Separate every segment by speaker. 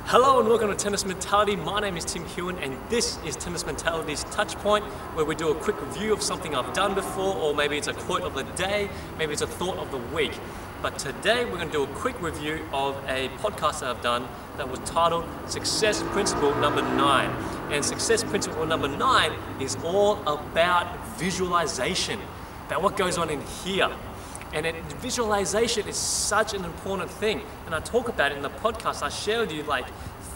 Speaker 1: Hello and welcome to Tennis Mentality. My name is Tim Hewen and this is Tennis Mentality's touch point, where we do a quick review of something I've done before, or maybe it's a quote of the day, maybe it's a thought of the week. But today we're going to do a quick review of a podcast that I've done that was titled Success Principle Number 9. And Success Principle Number 9 is all about visualization, about what goes on in here. And visualization is such an important thing. And I talk about it in the podcast. I share with you like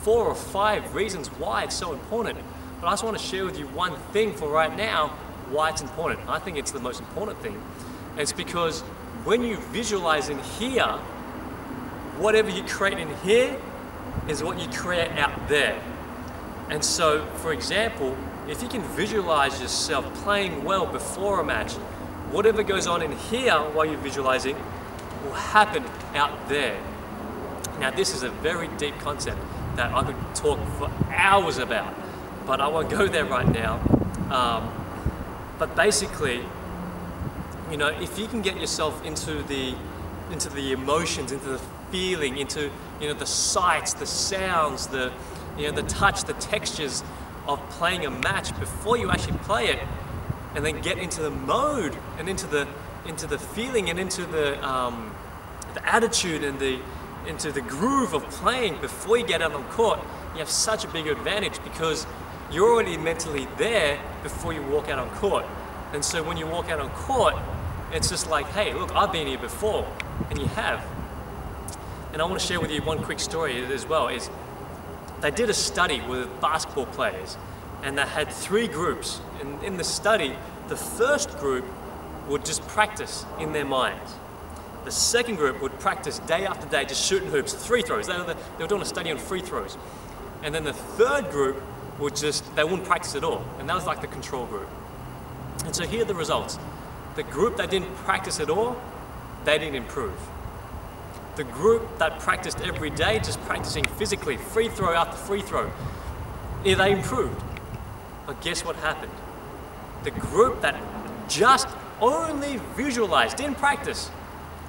Speaker 1: 4 or 5 reasons why it's so important. But I just want to share with you one thing for right now, why it's important. I think it's the most important thing. And it's because when you visualize in here, whatever you create in here is what you create out there. And so, for example, if you can visualize yourself playing well before a match, whatever goes on in here while you're visualizing will happen out there. Now, this is a very deep concept that I could talk for hours about, but I won't go there right now. But basically, you know, if you can get yourself into the emotions, into the feeling, into the sights, the sounds, the touch, the textures of playing a match before you actually play it, and then get into the mode and into the feeling and into the attitude and into the groove of playing before you get out on court, you have such a big advantage because you're already mentally there before you walk out on court. And so when you walk out on court, it's just like, hey, look, I've been here before, and you have. And I want to share with you one quick story as well. Is they did a study with basketball players, and they had 3 groups. And in the study, the first group would just practice in their minds. The second group would practice day after day, just shooting hoops, free throws. They were doing a study on free throws. And then the third group they wouldn't practice at all. And that was like the control group. And so here are the results. The group that didn't practice at all, they didn't improve. The group that practiced every day, just practicing physically, free throw after free throw, they improved. But guess what happened? The group that just only visualized, didn't practice,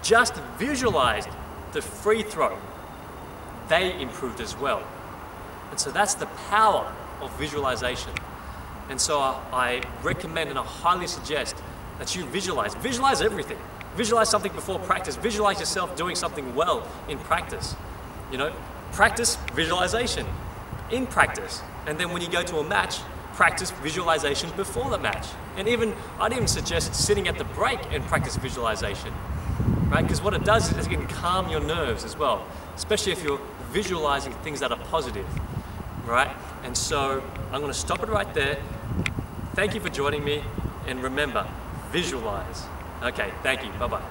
Speaker 1: just visualized the free throw, they improved as well. And so that's the power of visualization. And so I recommend and I highly suggest that you visualize everything. Visualize something before practice. Visualize yourself doing something well in practice. Practice visualization in practice. And then when you go to a match, practice visualization before the match. And I'd even suggest sitting at the break and practice visualization, right? Because what it does is it can calm your nerves as well, especially if you're visualizing things that are positive, right? And so I'm going to stop it right there. Thank you for joining me, and remember, visualize. Okay, thank you. Bye-bye.